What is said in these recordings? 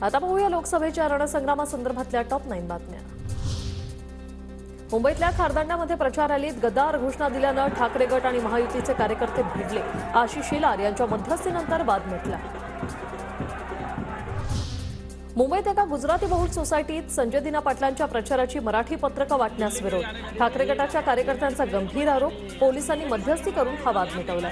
आता पाहूया लोकसभेच्या रणसंग्रामासंदर्भातल्या टॉप 9 बातम्या। मुंबईतल्या खारदांड्यामध्ये प्रचार रॅलीत गद्दार घोषणा दिल्यानं ठाकरे गट आणि महायुतीचे कार्यकर्ते भिडले। आशिष शेलार यांच्या मध्यस्थीनंतर वाद मिटला। मुंबईत एका गुजराती बहुल सोसायटीत संजय दिना पाटलांच्या प्रचाराची मराठी पत्रकं वाटण्यास विरोध। ठाकरे गटाच्या कार्यकर्त्यांचा गंभीर आरोप। पोलिसांनी मध्यस्थी करून हा वाद मिटवला।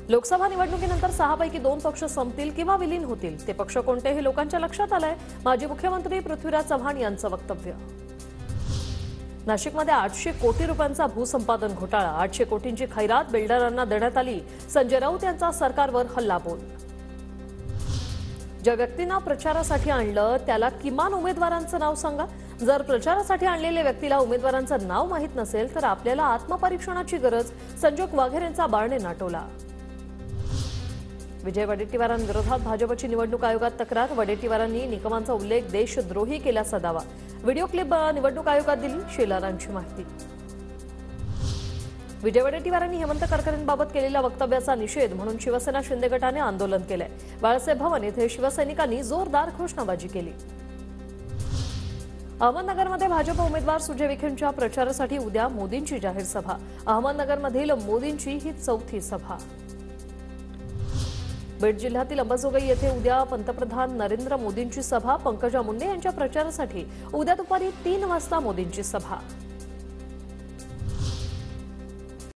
लोकसभा निवडणुकीनंतर 6 पैकी 2 पक्ष संपतील किंवा विलीन होतील। ते पक्ष कोणते हे लोकांच्या लक्षात आलंय। माजी मुख्यमंत्री पृथ्वीराज चव्हाण यांचं वक्तव्य। नाशिकमध्ये 800 कोटी रुपयांचा भूसंपादन घोटाळा। 800 कोटींची खैरात बिल्डरांना देण्यात आली। संजय राऊत यांचा सरकारवर हल्लाबोल। ज्या व्यक्तींना प्रचारासाठी आणलं त्याला किमान उमेदवारांचं नाव सांगा। जर प्रचारासाठी आणलेल्या व्यक्तीला उमेदवारांचं नाव माहीत नसेल तर आपल्याला आत्मपरीक्षणाची गरज। संजोग वाघेर यांचा बारणे नाटोला। विजय वडेट्टीवारांविरोधात भाजपची निवडणूक आयोगात तक्रार। वडेट्टीवारांनी निकमांचा उल्लेख देशद्रोही केल्याचा दावा। व्हिडिओ क्लिप निवडणूक आयोगात दिली। शेलारांची माहिती। विजय वडेट्टीवारांनी हेमंत करकरेंबाबत केलेल्या वक्तव्याचा निषेध म्हणून शिवसेना शिंदे गटाने आंदोलन केलंय। बाळासाहेब भवन येथे शिवसैनिकांनी जोरदार घोषणाबाजी केली। अहमदनगरमध्ये भाजप उमेदवार सुजय विखेंच्या प्रचारासाठी उद्या मोदींची जाहीर सभा। अहमदनगरमधील मोदींची ही 4थी सभा। बीड जिल्ह्यातील अंबाजोगाई येथे उद्या पंतप्रधान नरेंद्र मोदींची सभा। पंकजा मुंडे यांच्या प्रचारासाठी उद्या दुपारी 3 वाजता मोदींची सभा।